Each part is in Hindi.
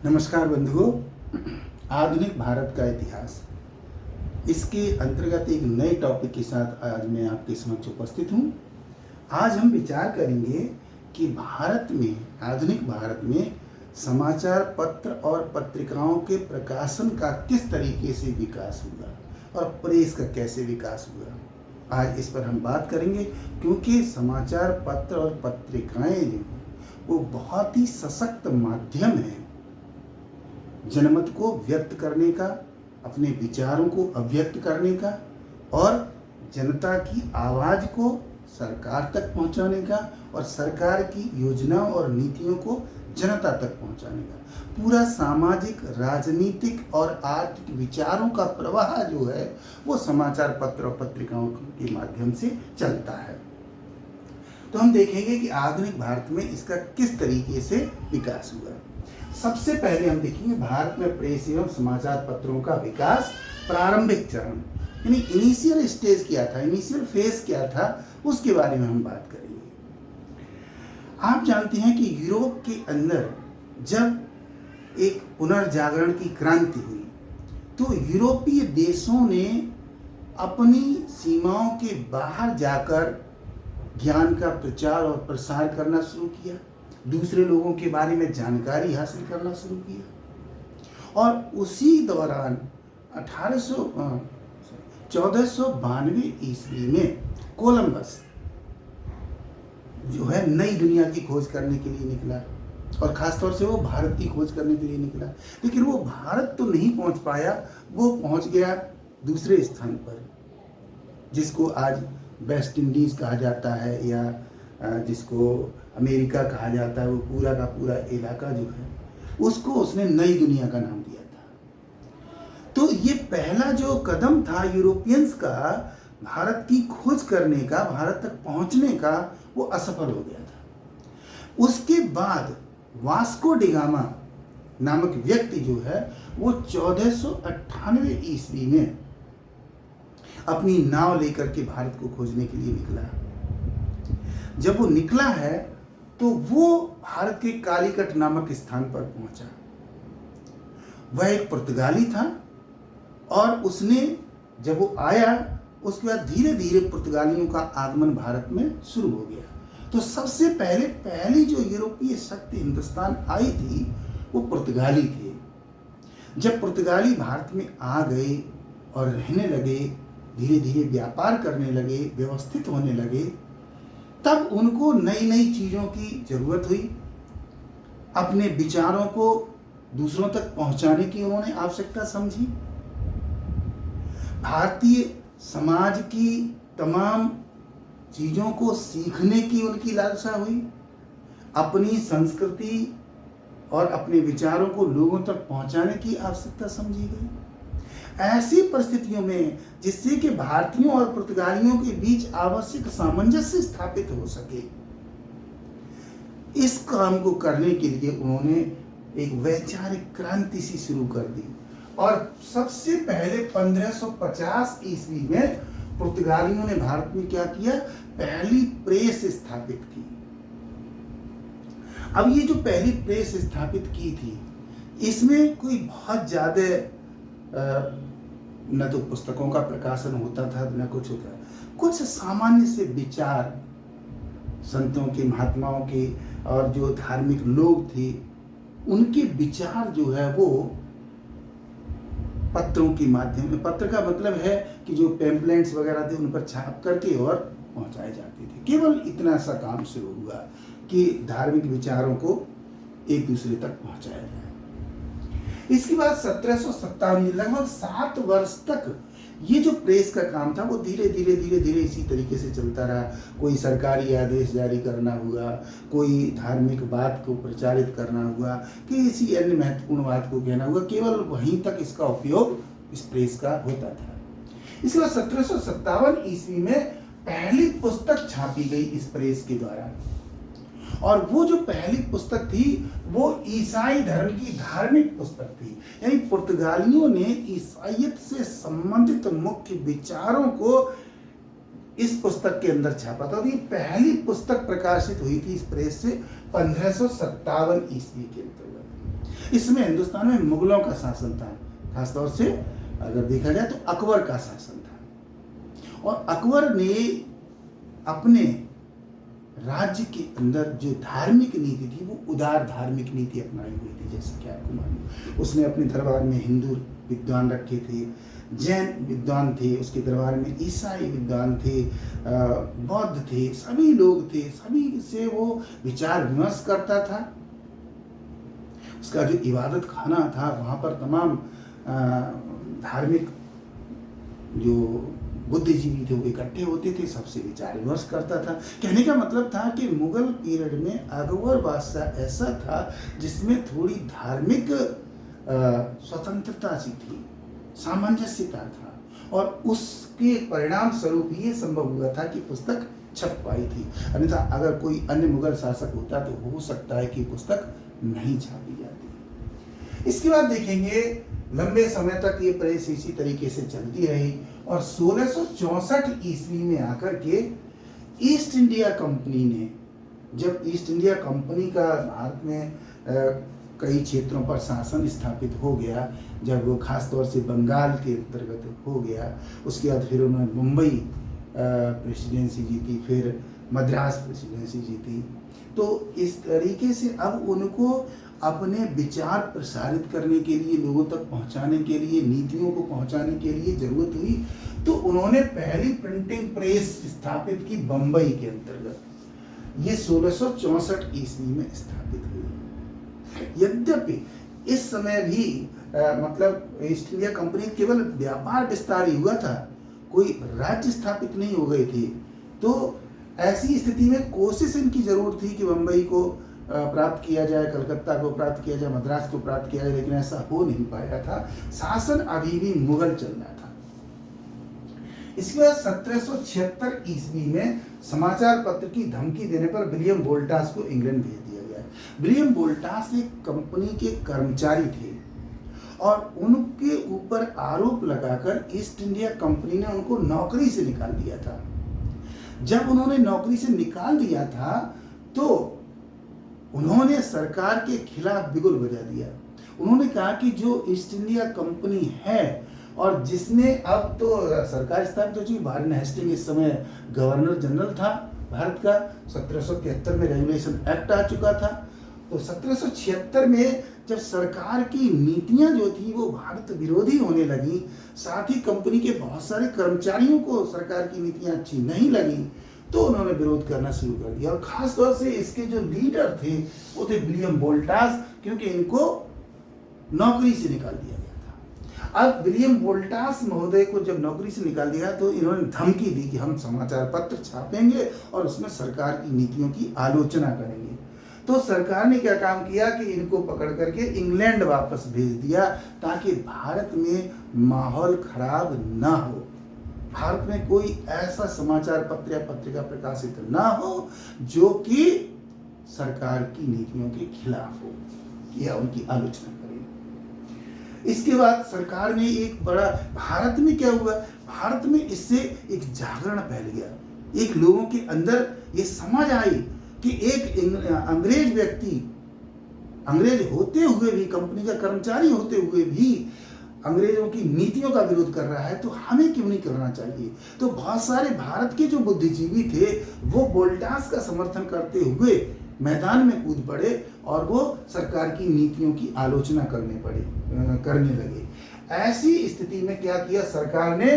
नमस्कार बंधुओं, आधुनिक भारत का इतिहास, इसके अंतर्गत एक नए टॉपिक के साथ आज मैं आपके समक्ष उपस्थित हूँ। आज हम विचार करेंगे कि भारत में, आधुनिक भारत में समाचार पत्र और पत्रिकाओं के प्रकाशन का किस तरीके से विकास हुआ और प्रेस का कैसे विकास हुआ। आज इस पर हम बात करेंगे, क्योंकि समाचार पत्र और पत्रिकाएं जो हैं वो बहुत ही सशक्त माध्यम हैं जनमत को व्यक्त करने का, अपने विचारों को अभिव्यक्त करने का और जनता की आवाज़ को सरकार तक पहुंचाने का और सरकार की योजनाओं और नीतियों को जनता तक पहुंचाने का। पूरा सामाजिक, राजनीतिक और आर्थिक विचारों का प्रवाह जो है वो समाचार पत्र और पत्रिकाओं के माध्यम से चलता है। तो हम देखेंगे कि आधुनिक भारत में इसका किस तरीके से विकास हुआ। सबसे पहले हम देखेंगे भारत में प्रेस एवं समाचार पत्रों का विकास प्रारंभिक चरण, यानी इनिशियल स्टेज क्या था, इनिशियल फेज क्या था, उसके बारे में हम बात करेंगे। आप जानते हैं कि यूरोप के अंदर जब एक पुनर्जागरण की क्रांति हुई तो यूरोपीय देशों ने अपनी सीमाओं के बाहर जाकर ज्ञान का प्रचार और प्रसार करना शुरू किया, दूसरे लोगों के बारे में जानकारी हासिल करना शुरू किया। और उसी दौरान 1492 ईस्वी में कोलंबस जो है नई दुनिया की खोज करने के लिए निकला, और ख़ासतौर से वो भारत की खोज करने के लिए निकला। लेकिन वो भारत तो नहीं पहुंच पाया, वो पहुंच गया दूसरे स्थान पर, जिसको आज वेस्ट इंडीज़ कहा जाता है या जिसको अमेरिका कहा जाता है। वो पूरा का पूरा इलाका जो है उसको उसने नई दुनिया का नाम दिया था। तो ये पहला जो कदम था यूरोपियंस का भारत की खोज करने का, भारत तक पहुंचने का, वो असफल हो गया था। उसके बाद वास्को डी गामा नामक व्यक्ति जो है वो 1498 ईस्वी में अपनी नाव लेकर के भारत को खोजने के लिए निकला। जब वो निकला है तो वो भारत के कालीकट नामक स्थान पर पहुंचा। वह एक पुर्तगाली था और उसने जब वो आया उसके बाद धीरे धीरे पुर्तगालियों का आगमन भारत में शुरू हो गया। तो सबसे पहली जो यूरोपीय शक्ति हिंदुस्तान आई थी वो पुर्तगाली थे। जब पुर्तगाली भारत में आ गए और रहने लगे, धीरे धीरे व्यापार करने लगे, व्यवस्थित होने लगे, तब उनको नई नई चीज़ों की ज़रूरत हुई। अपने विचारों को दूसरों तक पहुंचाने की उन्होंने आवश्यकता समझी। भारतीय समाज की तमाम चीज़ों को सीखने की उनकी लालसा हुई। अपनी संस्कृति और अपने विचारों को लोगों तक पहुंचाने की आवश्यकता समझी गई। ऐसी परिस्थितियों में जिससे कि भारतीयों और पुर्तगालियों के बीच आवश्यक सामंजस्य स्थापित हो सके, इस काम को करने के लिए उन्होंने एक वैचारिक क्रांति सी शुरू कर दी। और सबसे पहले 1550 ईस्वी में पुर्तगालियों ने भारत में क्या किया, पहली प्रेस स्थापित की। अब ये जो पहली प्रेस स्थापित की थी, इसमें कोई बहुत ज़्यादा न तो पुस्तकों का प्रकाशन होता था, न कुछ होता, कुछ सामान्य से विचार संतों के, महात्माओं के और जो धार्मिक लोग थे उनके विचार जो है वो पत्रों के माध्यम में, पत्र का मतलब है कि जो पैम्पलेट्स वगैरह थे उन पर छाप करके और पहुंचाए जाते थे। केवल इतना सा काम शुरू हुआ कि धार्मिक विचारों को एक दूसरे तक पहुंचाया जाए। इसके बाद 1757 लगभग 7 वर्ष तक ये जो प्रेस का काम था वो धीरे धीरे इसी तरीके से चलता रहा। कोई सरकारी आदेश जारी करना हुआ, कोई धार्मिक बात को प्रचारित करना हुआ, किसी अन्य महत्वपूर्ण बात को कहना हुआ, केवल वहीं तक इसका उपयोग इस प्रेस का होता था। इसके बाद 1757 ईस्वी में पहली पुस्तक छापी गई इस प्रेस के द्वारा, और वो जो पहली पुस्तक थी वो ईसाई धर्म की धार्मिक पुस्तक थी। यानी पुर्तगालियों ने ईसाईयत से संबंधित मुख्य विचारों को इस पुस्तक के अंदर छापा था। तो ये पहली पुस्तक प्रकाशित हुई थी इस प्रेस से 1557 ईस्वी के अंतर्गत। इसमें हिंदुस्तान में मुगलों का शासन था, खासतौर से अगर देखा जाए तो अकबर का शासन था। और अकबर ने अपने राज्य के अंदर जो धार्मिक नीति थी वो उदार धार्मिक नीति अपनाई हुई थी, जैसा कि आपको मालूम। उसने अपने दरबार में हिंदू विद्वान रखे थे, जैन विद्वान थे, उसके दरबार में ईसाई विद्वान थे, बौद्ध थे, सभी लोग थे, सभी से वो विचार विमर्श करता था। उसका जो इबादत खाना था वहाँ पर तमाम धार्मिक जो बुद्धिजीवी थे वो इकट्ठे होते थे, सबसे विचार विमर्श करता था। कहने का मतलब था कि मुगल पीरियड में अकबर बादशाह ऐसा था जिसमें थोड़ी धार्मिक स्वतंत्रता सी थी, सामंजस्यता था, और उसके परिणाम स्वरूप ये संभव हुआ था कि पुस्तक छप पाई थी। अन्यथा अगर कोई अन्य मुगल शासक होता तो हो सकता है कि पुस्तक नहीं छापी जाती। इसके बाद देखेंगे लंबे समय तक ये प्रेस इसी तरीके से चलती रही और 1664 ईस्वी में आकर के ईस्ट इंडिया कंपनी ने, जब ईस्ट इंडिया कंपनी का भारत में कई क्षेत्रों पर शासन स्थापित हो गया, जब वो खास तौर से बंगाल के अंतर्गत हो गया, उसके बाद फिर उन्होंने मुंबई प्रेसिडेंसी जीती, फिर मद्रास प्रेसिडेंसी जीती, तो इस तरीके से अब उनको अपने विचार प्रसारित करने के लिए, लोगों तक पहुंचाने के लिए, नीतियों को पहुंचाने के लिए जरूरत हुई, तो उन्होंने पहली प्रिंटिंग प्रेस स्थापित की बंबई के अंतर्गत। ये 1664 ईस्वी में स्थापित हुई। यद्यपि इस समय भी मतलब ईस्ट इंडिया कंपनी केवल व्यापार विस्तार ही हुआ था, कोई राज्य स्थापित नहीं हो गए थे। तो ऐसी स्थिति में कोशिश इनकी जरूर थी कि बंबई को प्राप्त किया जाए, कलकत्ता को प्राप्त किया जाए, मद्रास को प्राप्त किया जाए, लेकिन ऐसा हो नहीं पाया था। शासन अभी भी मुगल चल रहा था। इसके बाद 1776 ईस्वी में समाचार पत्र की धमकी देने पर विलियम वोल्टास को इंग्लैंड भेज दिया गया। विलियम वोल्टास एक कंपनी के कर्मचारी थे और उनके ऊपर आरोप लगाकर ईस्ट इंडिया कंपनी ने उनको नौकरी से निकाल दिया था। जब उन्होंने नौकरी से निकाल दिया था तो उन्होंने सरकार के खिलाफ बिगुल बजा दिया। उन्होंने कहा कि जो ईस्ट इंडिया कंपनी है और जिसने, अब तो सरकार स्थापित हो चुकी, वारेन हेस्टिंग इस समय गवर्नर जनरल था भारत का, 1773 में रेगुलेशन एक्ट आ चुका था। तो 1776 में जब सरकार की नीतियां जो थी वो भारत विरोधी होने लगी, साथ ही कंपनी के बहुत सारे कर्मचारियों को सरकार की नीतियां अच्छी नहीं लगी, तो उन्होंने विरोध करना शुरू कर दिया। और खास तौर से इसके जो लीडर थे वो थे विलियम वोल्टास, क्योंकि इनको नौकरी से निकाल दिया गया था। अब विलियम वोल्टास महोदय को जब नौकरी से निकाल दिया तो इन्होंने धमकी दी कि हम समाचार पत्र छापेंगे और उसमें सरकार की नीतियों की आलोचना करेंगे। तो सरकार ने क्या काम किया कि इनको पकड़ करके इंग्लैंड वापस भेज दिया, ताकि भारत में माहौल खराब ना हो, भारत में कोई ऐसा समाचार पत्र या पत्रिका प्रकाशित ना हो जो कि सरकार की नीतियों के खिलाफ हो या उनकी आलोचना करे। इसके बाद सरकार ने एक बड़ा, भारत में क्या हुआ, भारत में इससे एक जागरण फैल गया, एक लोगों के अंदर ये समझ आई कि एक अंग्रेज व्यक्ति, अंग्रेज होते हुए भी, कंपनी का कर्मचारी होते हुए भी अंग्रेजों की नीतियों का विरोध कर रहा है, तो हमें क्यों नहीं करना चाहिए। तो बहुत सारे भारत के जो बुद्धिजीवी थे वो वोल्टास का समर्थन करते हुए मैदान में कूद पड़े और वो सरकार की नीतियों की आलोचना करने लगे। ऐसी स्थिति में क्या किया सरकार ने,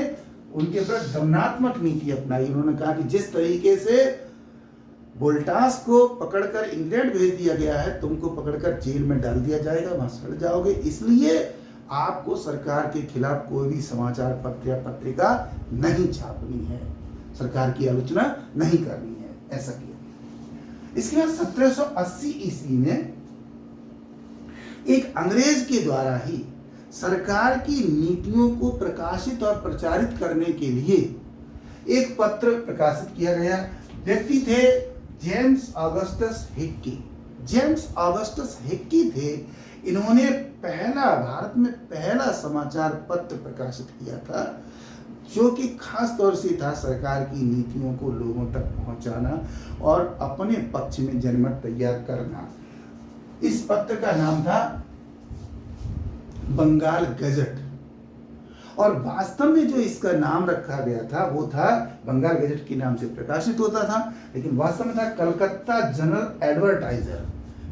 उनके प्रति दमनात्मक नीति अपनाई। उन्होंने कहा कि जिस तरीके से वोल्टास को पकड़कर इंग्लैंड भेज दिया गया है, तुमको पकड़कर जेल में डाल दिया जाएगा, वहां सड़ जाओगे, इसलिए आपको सरकार के खिलाफ कोई भी समाचार पत्र या पत्रिका नहीं छापनी है, सरकार की आलोचना नहीं करनी है, ऐसा किया। इसके बाद 1780 ईस्वी में एक अंग्रेज के द्वारा ही सरकार की नीतियों को प्रकाशित और प्रचारित करने के लिए एक पत्र प्रकाशित किया गया। व्यक्ति थे James Augustus Hickey. James Augustus Hickey थे, इन्होंने भारत में पहला समाचार पत्र प्रकाशित किया था, जो कि खास तौर से था सरकार की नीतियों को लोगों तक पहुंचाना और अपने पक्ष में जनमत तैयार करना। इस पत्र का नाम था बंगाल गजट। और वास्तव में जो इसका नाम रखा गया था वो था, बंगाल गजट के नाम से प्रकाशित होता था, लेकिन वास्तव में था Calcutta general advertiser.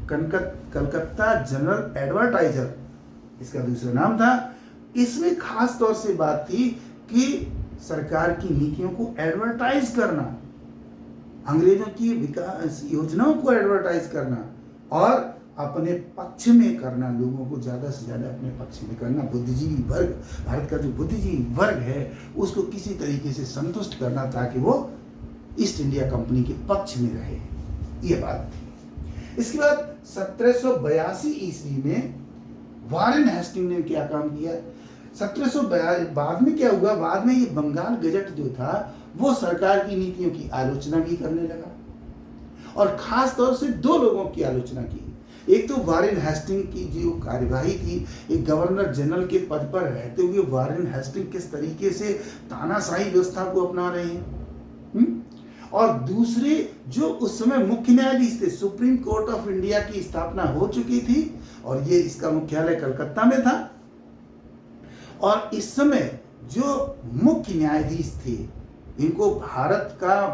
Calcutta general advertiser इसका दूसरा नाम था। इसमें खास तौर से बात थी कि सरकार की नीतियों को एडवर्टाइज करना, अंग्रेजों की विकास योजनाओं को एडवर्टाइज करना और अपने पक्ष में करना, लोगों को ज़्यादा से ज़्यादा अपने पक्ष में करना। बुद्धिजीवी वर्ग, भारत का जो बुद्धिजीवी वर्ग है उसको किसी तरीके से संतुष्ट करना ताकि वो ईस्ट इंडिया कंपनी के पक्ष में रहे, ये बात थी। इसके बाद 1782 ईस्वी में वारेन हेस्टिंग ने क्या काम किया? 1782 बाद में क्या हुआ, बाद में ये बंगाल गजट जो था वो सरकार की नीतियों की आलोचना भी करने लगा, और खास तौर से दो लोगों की आलोचना की। एक तो वारेन हेस्टिंग की जो कार्यवाही थी, एक गवर्नर जनरल के पद पर रहते हुए वारेन हेस्टिंग किस तरीके से तानाशाही व्यवस्था को अपना रहे हैं, और दूसरे जो उस समय मुख्य न्यायाधीश थे, सुप्रीम कोर्ट ऑफ इंडिया की स्थापना हो चुकी थी और ये इसका मुख्यालय कलकत्ता में था, और इस समय जो मुख्य न्यायाधीश थे इनको भारत का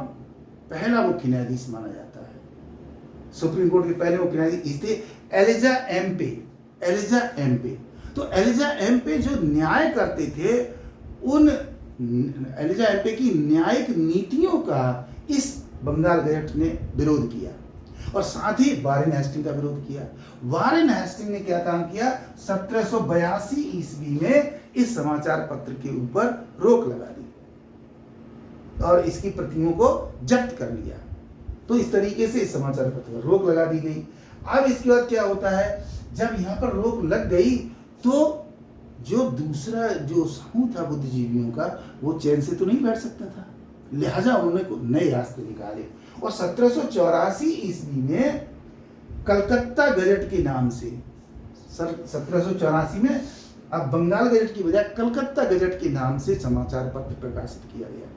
पहला मुख्य न्यायाधीश माना जाता है। सुप्रीम कोर्ट के पहले मुख्य न्यायाधीश थे एलिजा एम्पे। तो एलिजा एम्पे जो न्याय करते थे, उन एलिजा एम्पे की न्यायिक नीतियों का इस बंगाल गजट ने विरोध किया, और साथ ही वारेन हेस्टिंग का विरोध किया। वारेन हेस्टिंग ने क्या काम किया? 1782 ईस्वी में इस समाचार पत्र के ऊपर रोक लगा दी और इसकी प्रतियों को जब्त कर लिया। तो इस तरीके से इस समाचार पत्र पर रोक लगा दी गई। अब इसके बाद क्या होता है, जब यहाँ पर रोक लग गई तो जो दूसरा जो समूह था बुद्धिजीवियों का, वो चैन से तो नहीं बैठ सकता था, लिहाजा उन्होंने नए रास्ते निकाले, और 1784 ईस्वी में कलकत्ता गजट के नाम से, 1784 में अब बंगाल गजट की बजाय कलकत्ता गजट के नाम से समाचार पत्र प्रकाशित किया गया।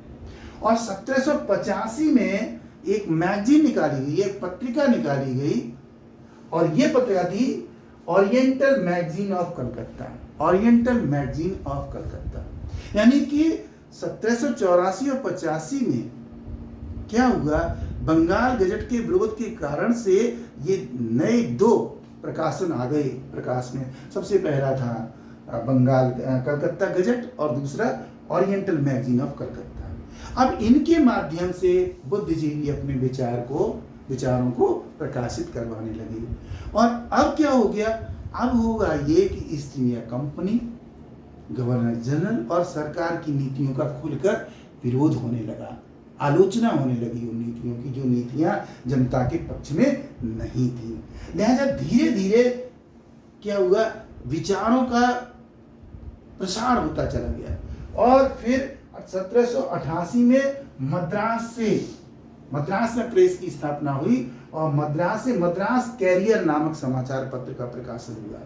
और 1785 में एक मैगजीन निकाली गई, एक पत्रिका निकाली गई, और ये पत्रिका थी oriental magazine of Calcutta. Oriental magazine of Calcutta, यानी कि 1784 और 85 में क्या हुआ, बंगाल गजट के विरोध के कारण से ये नए दो प्रकाशन आ गए प्रकाश में। सबसे पहला था कलकत्ता गजट और दूसरा ओरिएंटल मैगजीन ऑफ कलकत्ता। अब इनके माध्यम से बुद्धिजीवी अपने विचारों को प्रकाशित करवाने लगे। और अब क्या हो गया, अब होगा ये कि east India company, governor general और सरकार की नीतियों का खुलकर विरोध होने लगा, आलोचना होने लगी उन नीतियों की जो नीतियां जनता के पक्ष में नहीं थी। लिहाजा धीरे धीरे क्या हुआ, विचारों का प्रसार होता चला गया, और फिर 1788 में मद्रास में प्रेस की स्थापना हुई, और मद्रास से मद्रास कैरियर नामक समाचार पत्र का प्रकाशन हुआ।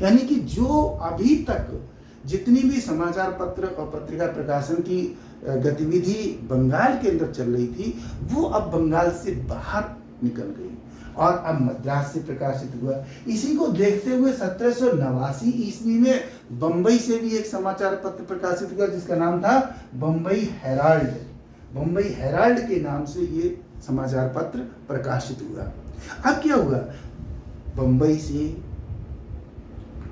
यानी कि जो अभी तक जितनी भी समाचार पत्र और पत्रिका प्रकाशन की गतिविधि बंगाल के अंदर चल रही थी, वो अब बंगाल से बाहर निकल गई और अब मद्रास से प्रकाशित हुआ। इसी को देखते हुए 1789 ईस्वी में बंबई से भी एक समाचार पत्र प्रकाशित हुआ जिसका नाम था बंबई हेराल्ड। बंबई हेराल्ड के नाम से ये समाचार पत्र प्रकाशित हुआ। अब क्या हुआ, बंबई से,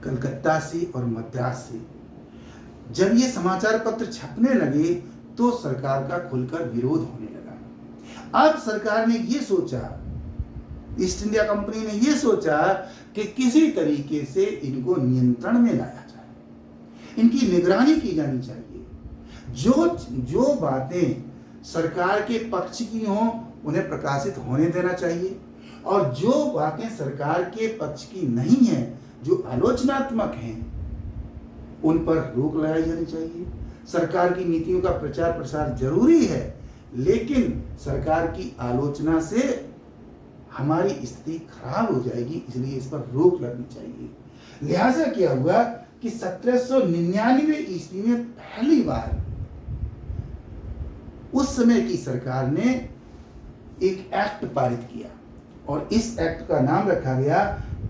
कलकत्ता से और मद्रास से जब ये समाचार पत्र छपने लगे तो सरकार का खुलकर विरोध होने लगा। अब सरकार ने ये सोचा, ईस्ट इंडिया कंपनी ने ये सोचा कि किसी तरीके से इनको नियंत्रण में लाया जाए, इनकी निगरानी की जानी चाहिए। जो बातें सरकार के पक्ष की हों उन्हें प्रकाशित होने देना चाहिए, और जो बातें सरकार के पक्ष की नहीं है, जो आलोचनात्मक हैं, उन पर रोक लगाई जानी चाहिए। सरकार की नीतियों का प्रचार प्रसार जरूरी है, लेकिन सरकार की आलोचना से हमारी स्थिति खराब हो जाएगी, इसलिए इस पर रोक लगनी चाहिए। लिहाजा क्या हुआ कि 1799 ईस्वी में पहली बार उस समय की सरकार ने एक एक्ट पारित किया, और इस एक्ट का नाम रखा गया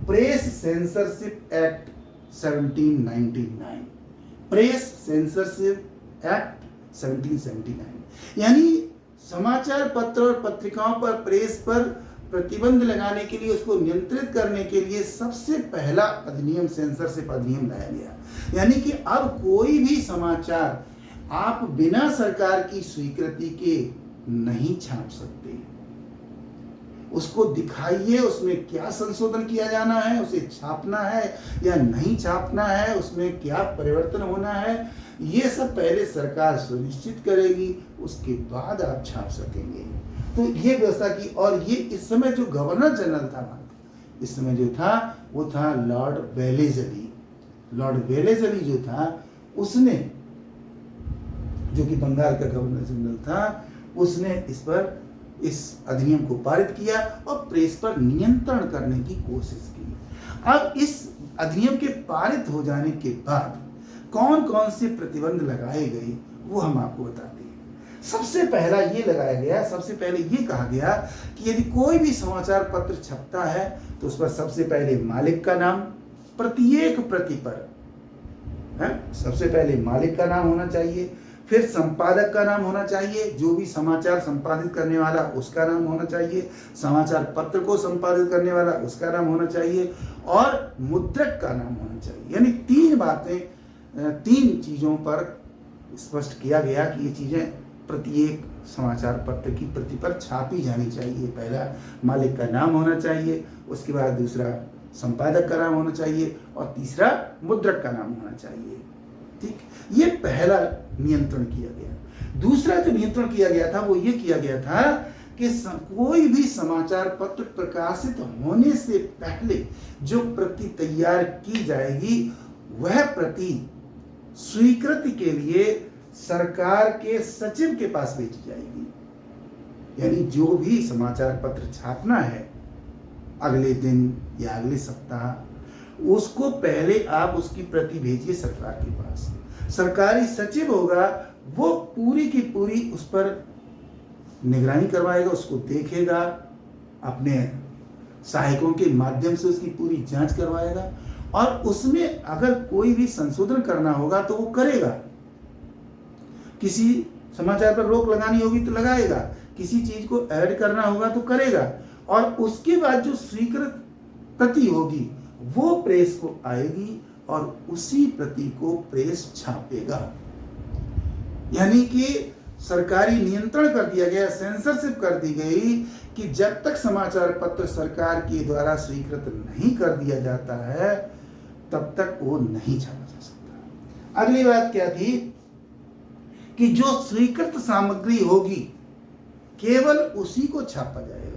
press censorship act 1799, press censorship act 1779। यानी समाचार पत्र और पत्रिकाओं पर, प्रेस पर प्रतिबंध लगाने के लिए, उसको नियंत्रित करने के लिए सबसे पहला अधिनियम सेंसरशिप अधिनियम लाया गया। यानी कि अब कोई भी समाचार आप बिना सरकार की स्वीकृति के नहीं छाप सकते। उसको दिखाइए, उसमें क्या संशोधन किया जाना है, उसे छापना है या नहीं छापना है, उसमें क्या परिवर्तन होना है, ये सब पहले सरकार सुनिश्चित करेगी, उसके बाद आप छाप सकेंगे। तो ये व्यवस्था की। और ये इस समय जो गवर्नर जनरल था, इस समय जो था वो था लॉर्ड वेलेस्ली। लॉर्ड वेलेस्ली जो था, उसने, जो कि बंगाल का गवर्नर जनरल था, उसने इस अधिनियम को पारित किया और प्रेस पर नियंत्रण करने की कोशिश की। अब इस अधिनियम के पारित हो जाने के बाद कौन कौन से प्रतिबंध लगाए गए वो हम आपको बताते हैं। सबसे पहला ये लगाया गया, सबसे पहले ये कहा गया कि यदि कोई भी समाचार पत्र छपता है तो उस पर सबसे पहले मालिक का नाम, प्रत्येक प्रति पर सबसे पहले मालिक का नाम होना चाहिए, फिर संपादक का नाम होना चाहिए, जो भी समाचार संपादित करने वाला उसका नाम होना चाहिए, समाचार पत्र को संपादित करने वाला उसका नाम होना चाहिए, और मुद्रक का नाम होना चाहिए। यानी तीन बातें, तीन चीजों पर स्पष्ट किया गया कि ये चीजें प्रत्येक समाचार पत्र की प्रति पर छापी जानी चाहिए। पहला मालिक का नाम होना चाहिए, उसके बाद दूसरा संपादक का नाम होना चाहिए, और तीसरा मुद्रक का नाम होना चाहिए। ठीक, ये पहला नियंत्रण किया गया। दूसरा जो नियंत्रण किया गया था वो ये किया गया था कि कोई भी समाचार पत्र प्रकाशित होने से पहले जो प्रति तैयार की जाएगी वह प्रति स्वीकृति के लिए सरकार के सचिव के पास भेजी जाएगी। यानी जो भी समाचार पत्र छापना है अगले दिन या अगले सप्ताह, उसको पहले आप उसकी प्रति भेजिए सरकार के पास। सरकारी सचिव होगा, वो पूरी की पूरी उस पर निगरानी करवाएगा, उसको देखेगा, अपने सहायकों के माध्यम से उसकी पूरी जांच करवाएगा, और उसमें अगर कोई भी संशोधन करना होगा तो वो करेगा। किसी समाचार पर रोक लगानी होगी तो लगाएगा, किसी चीज को ऐड करना होगा तो करेगा, और उसके बाद जो स्वीकृत प्रति होगी वो प्रेस को आएगी और उसी प्रति को प्रेस छापेगा। यानी कि सरकारी नियंत्रण कर दिया गया, सेंसरशिप कर दी गई कि जब तक समाचार पत्र सरकार के द्वारा स्वीकृत नहीं कर दिया जाता है तब तक वो नहीं छापा जा सकता। अगली बात क्या थी कि जो स्वीकृत सामग्री होगी केवल उसी को छापा जाएगा,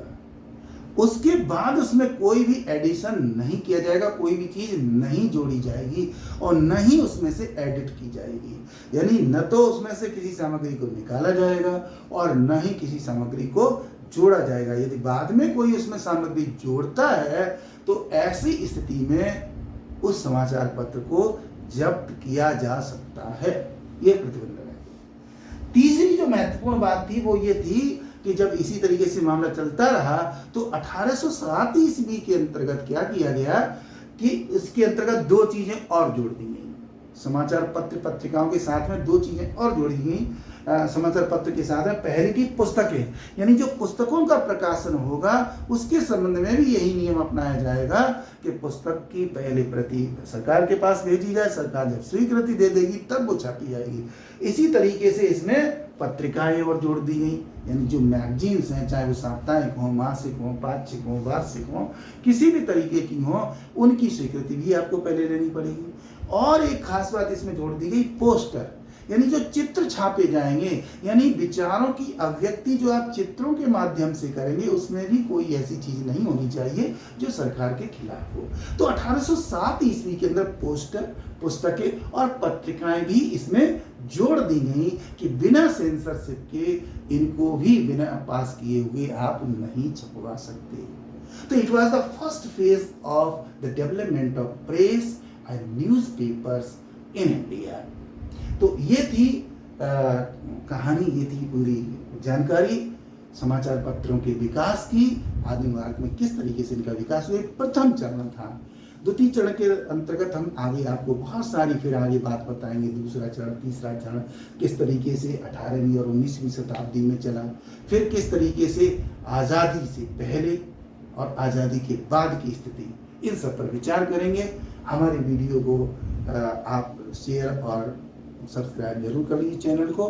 उसके बाद उसमें कोई भी एडिशन नहीं किया जाएगा, कोई भी चीज नहीं जोड़ी जाएगी और न ही उसमें से एडिट की जाएगी। यानी न तो उसमें से किसी सामग्री को निकाला जाएगा और न ही किसी सामग्री को जोड़ा जाएगा। यदि बाद में कोई उसमें सामग्री जोड़ता है तो ऐसी स्थिति में उस समाचार पत्र को जब्त किया जा सकता है। यह प्रतिबंध है। तीसरी जो महत्वपूर्ण बात थी वो ये थी कि जब इसी तरीके से मामला चलता रहा तो 1807 ईस्वी के अंतर्गत क्या किया गया कि इसके अंतर्गत दो चीजें और जोड़ दी गई। समाचार पत्र पत्रिकाओं के साथ में दो चीजें और जोड़ी गई समाचार पत्र के साथ में। पहली थी पुस्तकें, यानी जो पुस्तकों का प्रकाशन होगा उसके संबंध में भी यही नियम अपनाया जाएगा कि पुस्तक की पहली प्रति सरकार के पास भेजी जाए, सरकार जब स्वीकृति दे देगी तब वो छापी जाएगी। इसी तरीके से इसमें पत्रिकाएं और जोड़ दी गई, यानी जो मैगजीन्स हैं, चाहे वो साप्ताहिक हो, मासिक हो, पाक्षिक हो, वार्षिक हो, किसी भी तरीके की हो, उनकी स्वीकृति भी आपको पहले लेनी पड़ेगी। और एक खास बात इसमें जोड़ दी गई पोस्टर, यानी जो चित्र छापे जाएंगे, यानी विचारों की अभिव्यक्ति जो आप चित्रों के माध्यम से करेंगे उसमें भी कोई ऐसी चीज नहीं होनी चाहिए जो सरकार के खिलाफ हो। तो 1807 ईस्वी के अंदर पोस्टर, पुस्तकें और पत्रिकाएं भी इसमें जोड़ दी गई कि बिना सेंसरशिप के इनको भी बिना पास किए हुए आप नहीं छपवा सकते। तो it was the first phase of the development of press and newspapers in India. तो ये थी कहानी, ये थी पूरी जानकारी समाचार पत्रों के विकास की, आधुनिक भारत में किस तरीके से इनका विकास हुआ। प्रथम चरण था। द्वितीय चरण के अंतर्गत हम आगे आपको बहुत सारी फिर आगे बात बताएंगे। दूसरा चरण, तीसरा चरण किस तरीके से 18वीं और 19वीं शताब्दी में चला, फिर किस तरीके से आज़ादी से पहले और आज़ादी के बाद की स्थिति, इन सब पर विचार करेंगे। हमारे वीडियो को आप शेयर और सब्सक्राइब जरूर कर लीजिए चैनल को,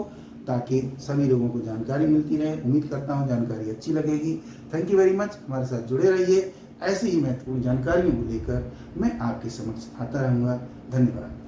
ताकि सभी लोगों को जानकारी मिलती रहे। उम्मीद करता हूँ जानकारी अच्छी लगेगी। Thank you very much. हमारे साथ जुड़े रहिए। ऐसी ही महत्वपूर्ण जानकारियों को लेकर मैं आपके समक्ष आता रहूँगा। धन्यवाद।